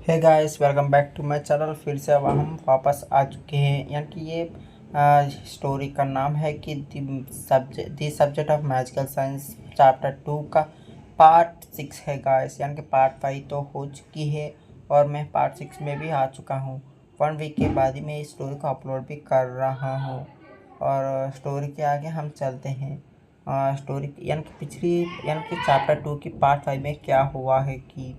Hey guys, welcome back to my channel. फिर से अब हम वापस आ चुके हैं। यानी कि ये स्टोरी का नाम है कि the subject of magical science chapter 2 का पार्ट 6 है गाइस। यानी कि पार्ट 5 तो हो चुकी है और मैं पार्ट 6 में भी आ चुका हूँ। 1 वीक के बाद ही मैं इस स्टोरी को अपलोड भी कर रहा हूँ। और स्टोरी के आगे हम चलते हैं। स्टोरी यानी कि पिछली यानी कि चैप्टर 2 की पार्ट 5 में क्या हुआ है कि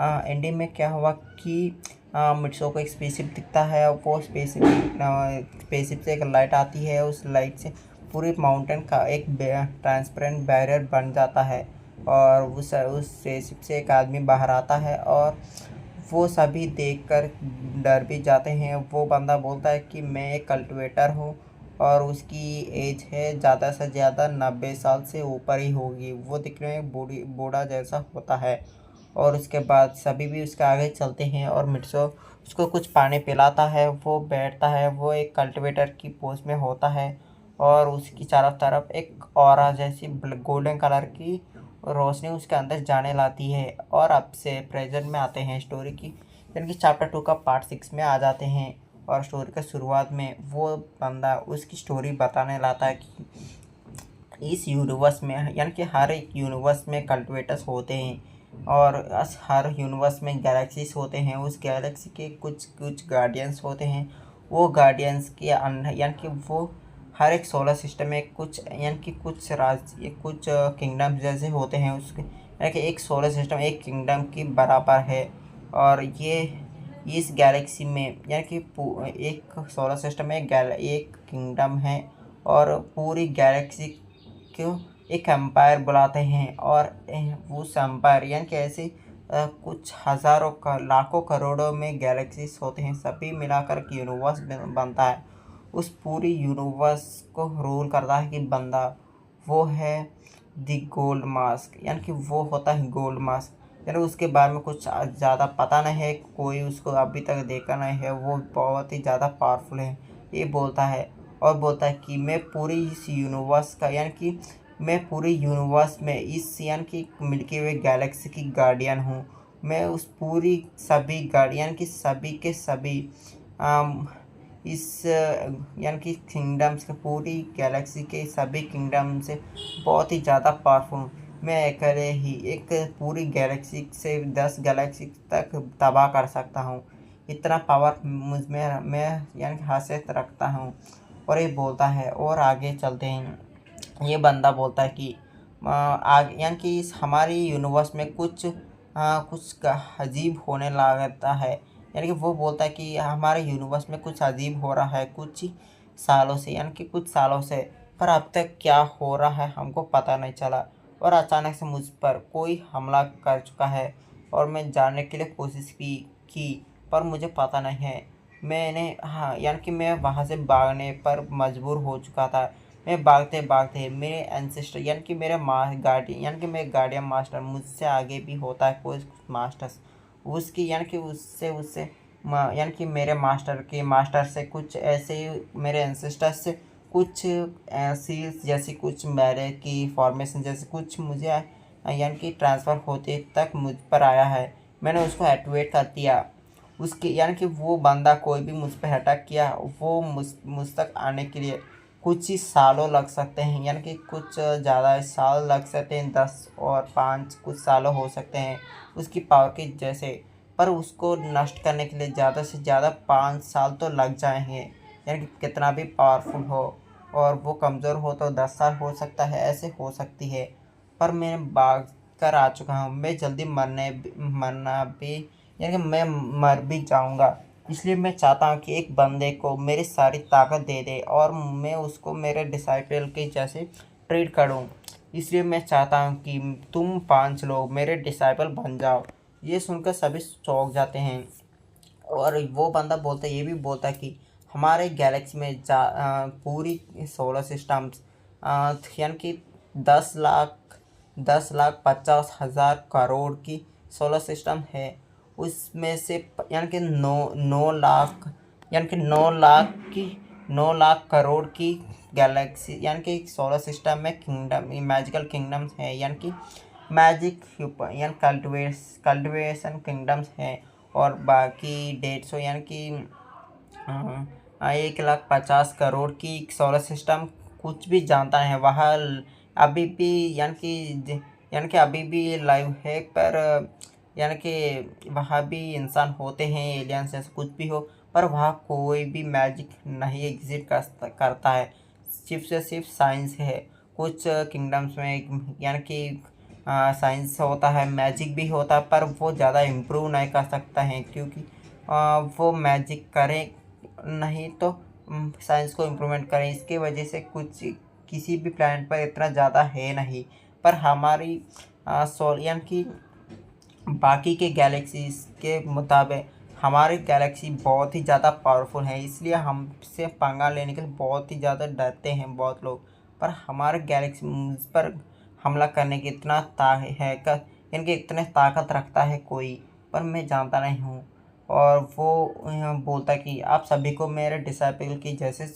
एंडिंग में क्या हुआ कि मिट्सो को एक स्पेसशिप दिखता है। वो स्पेसशिप से एक लाइट आती है। उस लाइट से पूरी माउंटेन का एक ट्रांसपेरेंट बैरियर बन जाता है और उस स्पेसशिप से एक आदमी बाहर आता है और वो सभी देखकर डर भी जाते हैं। वो बंदा बोलता है कि मैं एक कल्टिवेटर हूँ और उसकी एज है ज़्यादा से ज़्यादा 90 साल से ऊपर ही होगी। वो दिखने में बूढ़ा जैसा होता है। और उसके बाद सभी भी उसके आगे चलते हैं और मिट्सो उसको कुछ पानी पिलाता है। वो बैठता है। वो एक कल्टिवेटर की पोज में होता है और उसकी चारों तरफ एक ऑरा जैसी गोल्डन कलर की रोशनी उसके अंदर जाने लाती है। और अब से प्रेजेंट में आते हैं स्टोरी की, यानी कि चैप्टर 2 का पार्ट 6 में आ जाते हैं। और स्टोरी का शुरुआत में वो बंदा उसकी स्टोरी बताने लाता है कि इस यूनिवर्स में यानी कि हर एक यूनिवर्स में कल्टिवेटर्स होते हैं और हर यूनिवर्स में गैलेक्सीज होते हैं। उस गैलेक्सी के कुछ कुछ गार्डियंस होते हैं। वो गार्डियंस के यानी कि वो हर एक सोलर सिस्टम में कुछ यानी कि कुछ राज्य कुछ किंगडम जैसे होते हैं। उसके यानी कि एक सोलर सिस्टम एक किंगडम की बराबर है। और ये इस गैलेक्सी में यानी कि एक सोलर सिस्टम में एक किंगडम है और पूरी गैलेक्सी क्यों एक एम्पायर बुलाते हैं। और उस एम्पायर यानी कि ऐसे कुछ हज़ारों का लाखों करोड़ों में गैलेक्सीज होते हैं। सभी मिलाकर एक यूनिवर्स बनता है। उस पूरी यूनिवर्स को रूल करता है कि बंदा वो है द गोल्ड मास्क, यानी कि वो होता है गोल्ड मास्क। यानी उसके बारे में कुछ ज़्यादा पता नहीं है, कोई उसको अभी तक देखा नहीं है। वो बहुत ही ज़्यादा पावरफुल है ये बोलता है। और बोलता है कि मैं पूरी इस यूनिवर्स का यानी कि मैं पूरी यूनिवर्स में इस यानी कि मिल्की वे गैलेक्सी की गार्डियन हूँ। मैं उस पूरी सभी गार्डियन की सभी के सभी इस यानी कि किंगडम्स के पूरी गैलेक्सी के सभी किंगडम से बहुत ही ज़्यादा पावरफुल हूँ। मैं अकेले ही एक पूरी गैलेक्सी से 10 गैलेक्सी तक तबाह कर सकता हूँ। इतना पावर मुझ में मैं यानी कि हासियत रखता हूँ। और ये बोलता है और आगे चलते हैं। ये बंदा बोलता है कि आगे यानी कि इस हमारी यूनिवर्स में कुछ अजीब होने लगता है। यानी कि वो बोलता है कि हमारे यूनिवर्स में कुछ अजीब हो रहा है कुछ ही सालों से, यानी कि कुछ सालों से। पर अब तक क्या हो रहा है हमको पता नहीं चला। और अचानक से मुझ पर कोई हमला कर चुका है और मैं जानने के लिए कोशिश भी की पर मुझे पता नहीं है। मैंने हाँ यानी कि मैं वहाँ से भागने पर मजबूर हो चुका था। मैं भागते भागते मेरे एंसेस्टर यानी कि मेरे गार्डियन यानी कि मेरे गार्डियन मास्टर मुझसे आगे भी होता है कोई मास्टर्स उसकी यानी कि उससे उससे यानी कि मेरे मास्टर से कुछ ऐसे मेरे एंसेस्टर्स से कुछ सील्स जैसी कुछ मेरे की फॉर्मेशन जैसे कुछ मुझे यानी कि ट्रांसफ़र होते तक मुझ पर आया है। मैंने उसको एक्टिवेट कर दिया। उसके यानी कि वो बंदा कोई भी मुझ पर अटैक किया वो मुझ तक आने के लिए कुछ ही सालों लग सकते हैं। यानी कि कुछ ज़्यादा साल लग सकते हैं, 10 और 5 कुछ सालों हो सकते हैं उसकी पावर के जैसे। पर उसको नष्ट करने के लिए ज़्यादा से ज़्यादा 5 साल तो लग जाएंगे। यानी कि कितना भी पावरफुल हो और वो कमज़ोर हो तो 10 साल हो सकता है, ऐसे हो सकती है। पर मैं भाग कर आ चुका हूँ। मैं जल्दी मरना भी यानी कि मैं मर भी जाऊँगा। इसलिए मैं चाहता हूँ कि एक बंदे को मेरी सारी ताकत दे दे और मैं उसको मेरे डिसाइपल के जैसे ट्रीट करूँ। इसलिए मैं चाहता हूँ कि तुम 5 लोग मेरे डिसाइपल बन जाओ। ये सुनकर सभी चौंक जाते हैं। और वो बंदा ये भी बोलता है कि हमारे गैलेक्सी में पूरी सोलर सिस्टम्स यानी कि 10,50,000 की सोलर सिस्टम है। उसमें से यानी कि 9 लाख यानी कि 9 लाख करोड़ की गैलेक्सी यानी कि सोलर सिस्टम में किंगडम मैजिकल किंगडम्स हैं। यानी कि मैजिक यानी कल्टिवेशन किंगडम्स हैं। और बाकी 150 यानी कि 1,50,00,000 की सोलर सिस्टम कुछ भी जानता है वह अभी भी यानी कि अभी भी लाइव है, पर यानी कि वहाँ भी इंसान होते हैं, एलियंस ऐसा कुछ भी हो, पर वहाँ कोई भी मैजिक नहीं एग्जिस्ट करता है। सिर्फ से सिर्फ साइंस है। कुछ किंगडम्स में यानी कि साइंस होता है, मैजिक भी होता है, पर वो ज़्यादा इम्प्रूव नहीं कर सकता है, क्योंकि वो मैजिक करें नहीं तो साइंस को इम्प्रूवमेंट करें, इसके वजह से कुछ किसी भी प्लैनेट पर इतना ज़्यादा है नहीं। पर हमारी सोल यानी कि बाकी के गैलेक्सीज के मुताबिक हमारी गैलेक्सी बहुत ही ज़्यादा पावरफुल है, इसलिए हमसे पंगा लेने के लिए बहुत ही ज़्यादा डरते हैं बहुत लोग। पर हमारे गैलेक्सी मुझ पर हमला करने की इतना है इनके इतने ताकत रखता है कोई, पर मैं जानता नहीं हूँ। और वो बोलता है कि आप सभी को मेरे डिसाइपल की जैसे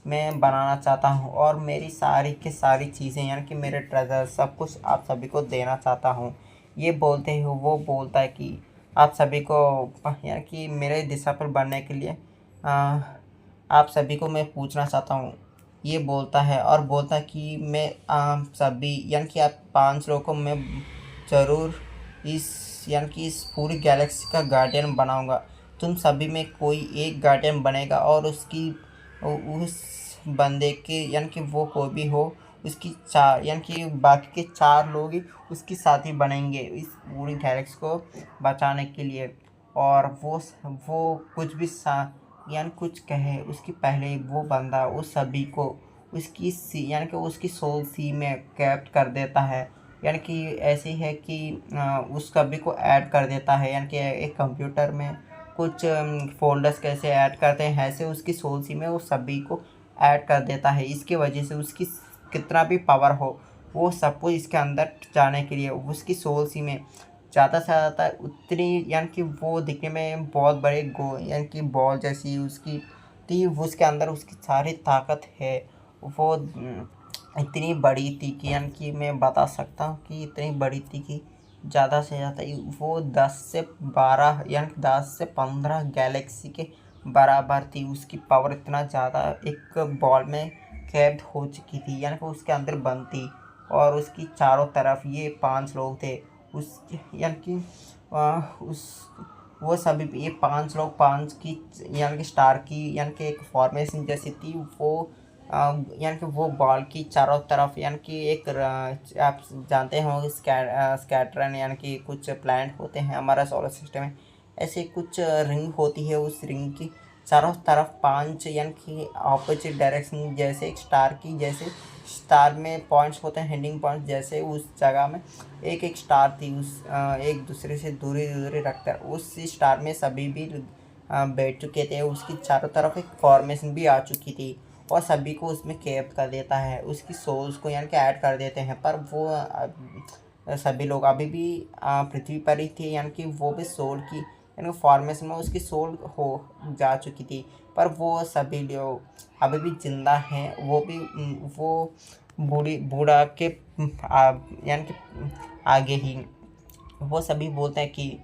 मैं बनाना चाहता हूँ, और मेरी सारी की सारी चीज़ें यानी कि मेरे ट्रेजर सब कुछ आप सभी को देना चाहता हूँ। ये बोलते ही वो बोलता है कि आप सभी को यानी कि मेरे डिसाइपल बनने के लिए आप सभी को मैं पूछना चाहता हूँ। ये बोलता है और बोलता है कि मैं सभी यानी कि आप 5 लोगों को मैं ज़रूर यानी कि इस पूरी गैलेक्सी का गार्डियन बनाऊंगा। तुम सभी में कोई एक गार्डियन बनेगा, और उस बंदे के यानी कि वो कोई भी हो, उसकी 4 यानी कि बाकी के 4 लोग ही उसकी साथी बनेंगे इस पूरी गैलेक्सी को बचाने के लिए। और वो कुछ भी यानी कुछ कहे उसकी पहले वो बंदा उस सभी को उसकी यानी कि उसकी सोल सी में कैप्ट कर देता है। यानी कि ऐसे है कि उस सभी को ऐड कर देता है, यानी कि एक कंप्यूटर में कुछ फोल्डर्स कैसे ऐड करते हैं, ऐसे उसकी सोल सी में वो सभी को ऐड कर देता है। इसकी वजह से उसकी कितना भी पावर हो, वो सब कुछ इसके अंदर जाने के लिए उसकी सोल सी में ज़्यादा से ज़्यादा उतनी यानी कि वो दिखने में बहुत बड़े यानी कि बॉल जैसी उसकी थी, उसके अंदर उसकी सारी ताकत है। वो इतनी बड़ी थी कि यानी कि मैं बता सकता हूँ कि इतनी बड़ी थी कि ज़्यादा से ज़्यादा वो 10 से 12 यानी 10 से 15 गैलेक्सी के बराबर थी। उसकी पावर इतना ज़्यादा एक बॉल में कैद हो चुकी थी, यानी कि उसके अंदर बंद थी। और उसकी चारों तरफ ये 5 लोग थे उस यानी कि उस वो सभी ये 5 लोग 5 की यानी कि स्टार की यानी कि एक फॉर्मेशन जैसी थी। वो यानी कि वो बॉल की चारों तरफ यानी कि एक आप जानते होंगे स्कैटरन यानी कि कुछ प्लैनेट होते हैं हमारा सोलर सिस्टम में, ऐसे कुछ रिंग होती है। उस रिंग की चारों तरफ 5 यानी कि ऑपोजिट डायरेक्शन जैसे एक स्टार की जैसे स्टार में पॉइंट्स होते हैं, हेडिंग पॉइंट्स जैसे उस जगह में एक एक स्टार थी। उस एक दूसरे से दूरी दूरी रखकर उस स्टार में सभी भी बैठ चुके थे। उसकी चारों तरफ एक फॉर्मेशन भी आ चुकी थी, और सभी को उसमें कैद कर देता है, उसकी सोल्स को यानी कि ऐड कर देते हैं। पर वो सभी लोग अभी भी पृथ्वी पर ही थे, यानी कि वो भी सोल की यानी फॉर्मेशन में उसकी सोल हो जा चुकी थी। पर वो सभी लोग अभी भी जिंदा हैं। वो भी वो बूढ़ा के यानी कि आगे ही वो सभी बोलते हैं कि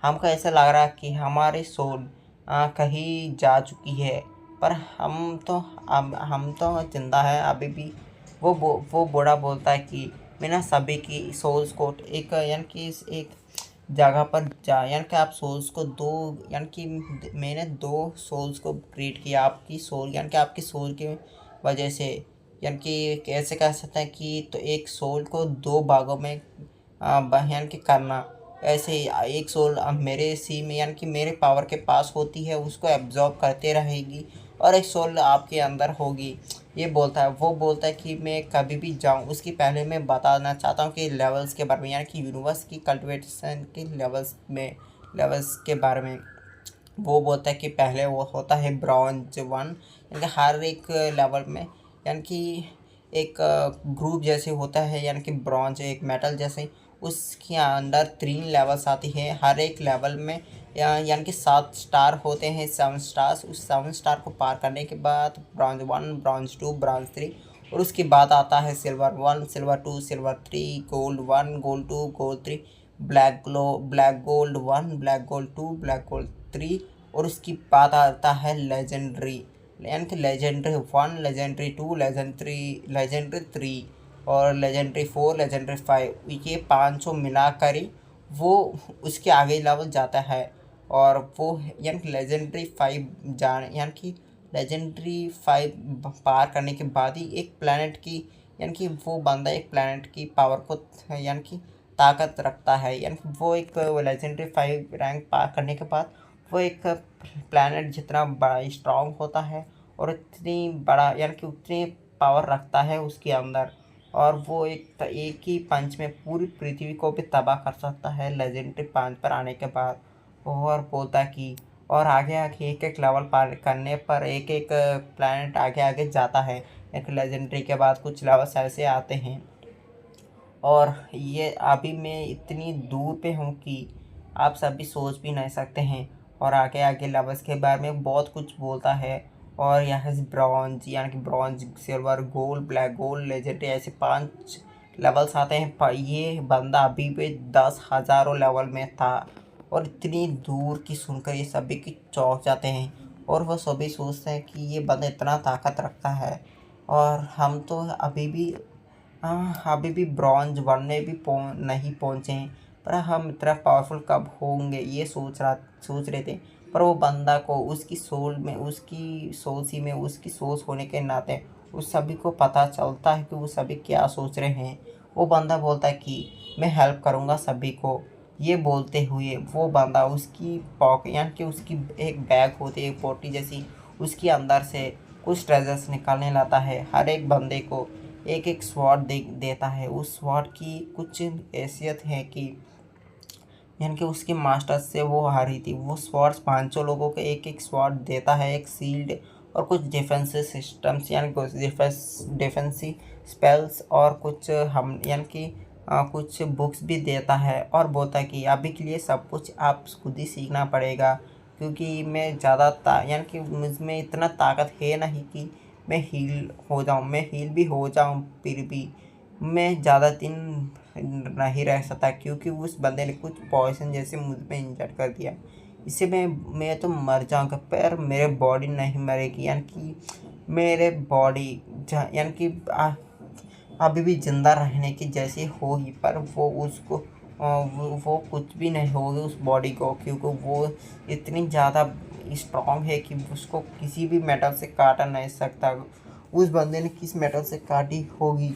हमको ऐसा लग रहा है कि हमारी सोल कहीं जा चुकी है, पर हम तो जिंदा है अभी भी। वो बूढ़ा बोलता है कि मैंने सभी की सोल्स को एक यानी कि एक जगह पर यानी कि आप सोल्स को दो यानी कि मैंने 2 सोल्स को क्रिएट किया आपकी सोल यानी कि आपकी सोल की वजह से। यानी कि कैसे कह सकते हैं कि तो एक सोल को 2 भागों में यानी कि करना। ऐसे ही एक सोल अब मेरे सी में यानी कि मेरे पावर के पास होती है, उसको एब्जॉर्ब करते रहेगी, और एक सोल आपके अंदर होगी। ये बोलता है वो बोलता है कि मैं कभी भी जाऊं उसकी पहले मैं बताना चाहता हूं कि लेवल्स के बारे में, यानी कि यूनिवर्स की कल्टिवेशन के लेवल्स के बारे में। वो बोलता है कि पहले वो होता है ब्रॉन्ज 1, यानी कि हर एक लेवल में यानी कि एक ग्रुप जैसे होता है, यानी कि ब्रॉन्ज एक मेटल जैसे, उसके अंदर 3 लेवल्स आती है हर एक लेवल में। यानी कि 7 स्टार होते हैं, 7 स्टार्स। उस 7 स्टार को पार करने के बाद ब्रॉन्ज 1, ब्रॉन्ज 2, ब्रॉन्ज 3, और उसके बाद आता है silver 1, silver 2, silver 3, gold 1, gold 2, gold 3, black gold 1, black gold 2, black gold 3, और उसके बाद आता है लेजेंडरी, यानी कि लेजेंडरी 1, लेजेंडरी 2, लेजेंडरी 3 और लेजेंडरी 4, लेजेंडरी 5। ये 500 मिलाकर ही वो उसके आगे लेवल जाता है। और वो यानी कि लेजेंडरी 5 यानी कि लेजेंडरी 5 पार करने के बाद ही एक प्लैनेट की, यानी कि वो बंदा एक प्लैनेट की पावर को, यानी कि ताकत रखता है। यानी कि वो एक लेजेंडरी 5 रैंक पार करने के बाद वो एक प्लैनेट जितना बड़ा स्ट्रांग होता है और इतनी बड़ा, यानी कि उतनी पावर रखता है उसके अंदर, और वो एक ही पंच में पूरी पृथ्वी को भी तबाह कर सकता है लेजेंडरी 5 पर आने के बाद। और बोलता कि और आगे आगे एक एक लेवल पार करने पर एक एक प्लैनेट आगे आगे जाता है। एक लेजेंडरी के बाद कुछ लेवल्स ऐसे आते हैं, और ये अभी मैं इतनी दूर पे हूँ कि आप सभी सोच भी नहीं सकते हैं। और आगे आगे लेवल्स के बारे में बहुत कुछ बोलता है। और यहाँ से ब्रॉन्ज, यानी कि bronze, silver, gold, black gold, legendary, ऐसे 5 लेवल्स आते हैं। पर ये बंदा अभी भी 10 हज़ारों लेवल में था, और इतनी दूर की सुनकर ये सभी की चौंक जाते हैं। और वो सभी सोचते हैं कि ये बंदा इतना ताकत रखता है, और हम तो अभी भी ब्रॉन्ज 1 में भी नहीं पहुँचे हैं, पर हम इतना पावरफुल कब होंगे ये सोच रहे थे। पर वो बंदा को उसकी सोच होने के नाते उस सभी को पता चलता है कि वो सभी क्या सोच रहे हैं। वो बंदा बोलता है कि मैं हेल्प करूँगा सभी को। ये बोलते हुए वो बंदा उसकी पॉकेट, यानी कि उसकी एक बैग होती है, एक पोटी जैसी, उसके अंदर से कुछ ट्रेजर्स निकालने लाता है। हर एक बंदे को एक एक स्वॉर्ड देता है। उस स्वॉर्ड की कुछ हैसियत है कि, यानी कि उसके मास्टर से वो हारी थी। वो स्वॉर्ड्स 500 लोगों को एक एक स्वॉर्ड देता है, एक सील्ड और कुछ डिफेंसिव सिस्टम्स, यानी कुछ डिफेंसिव स्पेल्स, और कुछ हम यानी कि कुछ बुक्स भी देता है। और बोलता है कि अभी के लिए सब कुछ आप खुद ही सीखना पड़ेगा, क्योंकि मैं यानी कि मुझमें इतना ताकत है नहीं कि मैं हील भी हो जाऊँ, फिर भी मैं ज़्यादा दिन नहीं रह सकता, क्योंकि उस बंदे ने कुछ पॉइजन जैसे मुझ में इंजेक्ट कर दिया। इससे मैं तो मर जाऊँगा, पर मेरे बॉडी नहीं मरेगी। यानी कि मेरे बॉडी यानी कि अभी भी ज़िंदा रहने की जैसी होगी, पर वो उसको वो कुछ भी नहीं होगी उस बॉडी को, क्योंकि वो इतनी ज़्यादा स्ट्रांग है कि उसको किसी भी मेटल से काटा नहीं सकता। उस बंदे ने किस मेटल से काटी होगी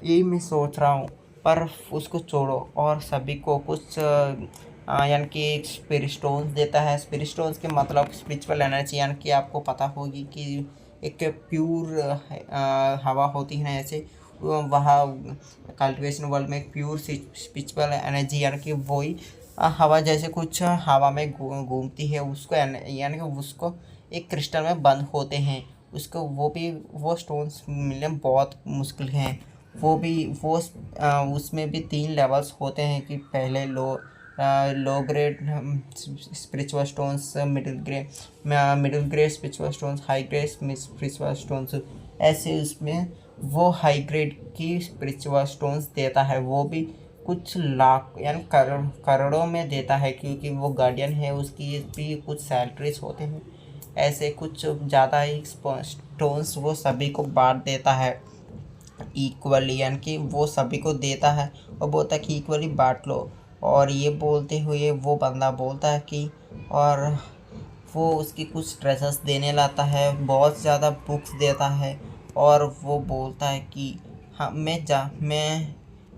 यही मैं सोच रहा हूँ। पर उसको छोड़ो, और सभी को कुछ यानी कि स्पिरिट स्टोन्स देता है। स्पिरिट स्टोन्स के मतलब स्पिरिचुअल एनर्जी, यानी कि आपको पता होगी कि एक प्योर हवा होती है ना, ऐसे वहाँ कल्टिवेशन वर्ल्ड में एक प्योर स्पिरिचुअल एनर्जी, यानी कि वही हवा जैसे कुछ हवा में घूमती है, उसको यानी कि उसको एक क्रिस्टल में बंद होते हैं। उसको वो स्टोन्स मिलने बहुत मुश्किल हैं। वो उसमें भी 3 लेवल्स होते हैं कि पहले low grade spiritual stones, middle grade spiritual stones, high grade spiritual stones, ऐसे उसमें वो हाई ग्रेड की स्पिरिचुअल स्टोन्स देता है। वो भी कुछ लाख यानी करोड़ों में देता है, क्योंकि वो गार्डियन है, उसकी भी कुछ सैलरीज होते हैं। ऐसे कुछ ज़्यादा ही स्टोन्स वो सभी को बांट देता है इक्वली, यानी कि वो सभी को देता है और बोलता है कि इक्वली बांट लो। और ये बोलते हुए वो बंदा बोलता है कि, और वो उसकी कुछ ट्रेजर्स देने लाता है, बहुत ज़्यादा बुक्स देता है, और वो बोलता है कि हाँ मैं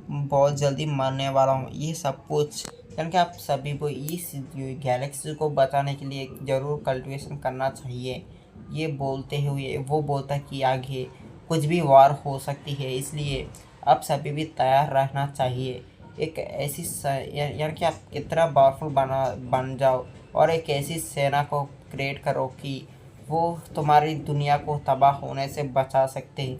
बहुत जल्दी मरने वाला हूँ। ये सब कुछ यानी कि आप सभी को इस गैलेक्सी को बचाने के लिए ज़रूर कल्टीवेशन करना चाहिए। ये बोलते हुए वो बोलता है कि आगे कुछ भी वार हो सकती है, इसलिए आप सभी भी तैयार रहना चाहिए। एक ऐसी यानी कि आप कितना पावरफुल बन जाओ, और एक ऐसी सेना को क्रिएट करो कि वो तुम्हारी दुनिया को तबाह होने से बचा सकते।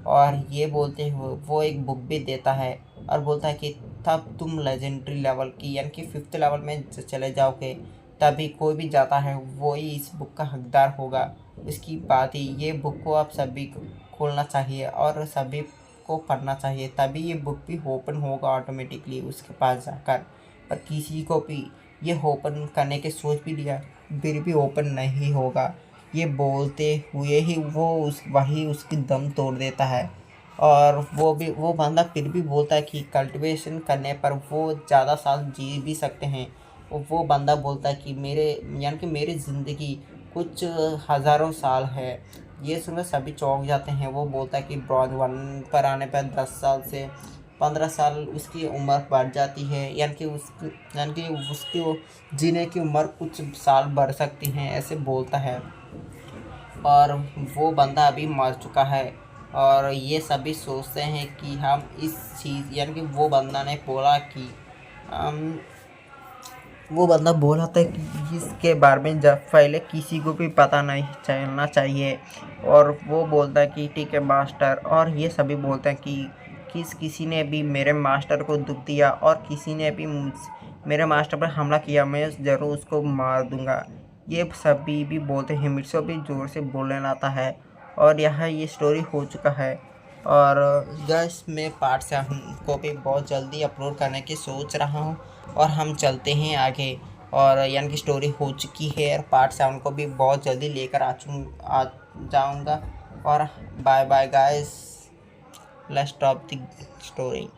और ये बोलते हुए वो एक बुक भी देता है, और बोलता है कि तब तुम लेजेंडरी लेवल की, यानी कि 5th लेवल में चले जाओगे, तभी कोई भी जाता है वो ही इस बुक का हकदार होगा। उसकी बात ही, ये बुक को आप सभी को खोलना चाहिए और सभी को पढ़ना चाहिए, तभी ये बुक भी ओपन होगा ऑटोमेटिकली उसके पास जाकर। और किसी को भी ये ओपन करने की सोच भी लिया फिर भी ओपन नहीं होगा। ये बोलते हुए ही वही उसकी दम तोड़ देता है। और वो बंदा फिर भी बोलता है कि कल्टीवेशन करने पर वो ज़्यादा साल जी भी सकते हैं। वो बंदा बोलता है कि मेरी ज़िंदगी कुछ हज़ारों साल है। ये सुनकर सभी चौंक जाते हैं। वो बोलता है कि ब्रॉन्ज 1 पर आने पर 10 साल से 15 साल उसकी उम्र बढ़ जाती है, उसकी जीने की उम्र कुछ साल बढ़ सकती हैं, ऐसे बोलता है। और वो बंदा अभी मर चुका है। और ये सभी सोचते हैं कि हम इस चीज़ वो बंदा ने बोला कि वो बंदा बोला था कि इसके बारे में जब पहले किसी को भी पता नहीं चलना चाहिए। और वो बोलता है कि ठीक है मास्टर। और ये सभी बोलते हैं कि किसी ने भी मेरे मास्टर को दुख दिया और किसी ने भी मेरे मास्टर पर हमला किया, मैं ज़रूर उसको मार दूंगा। ये सभी भी बोलते हैं। मिर्सो भी ज़ोर से बोलने लगता है। और यहाँ ये स्टोरी हो चुका है। और गैस मैं पार्ट 7 को भी बहुत जल्दी अपलोड करने की सोच रहा हूँ। और हम चलते हैं आगे। और स्टोरी हो चुकी है और पार्ट 7 को भी बहुत जल्दी लेकर आ जाऊँगा। और bye bye guys, let's stop the story.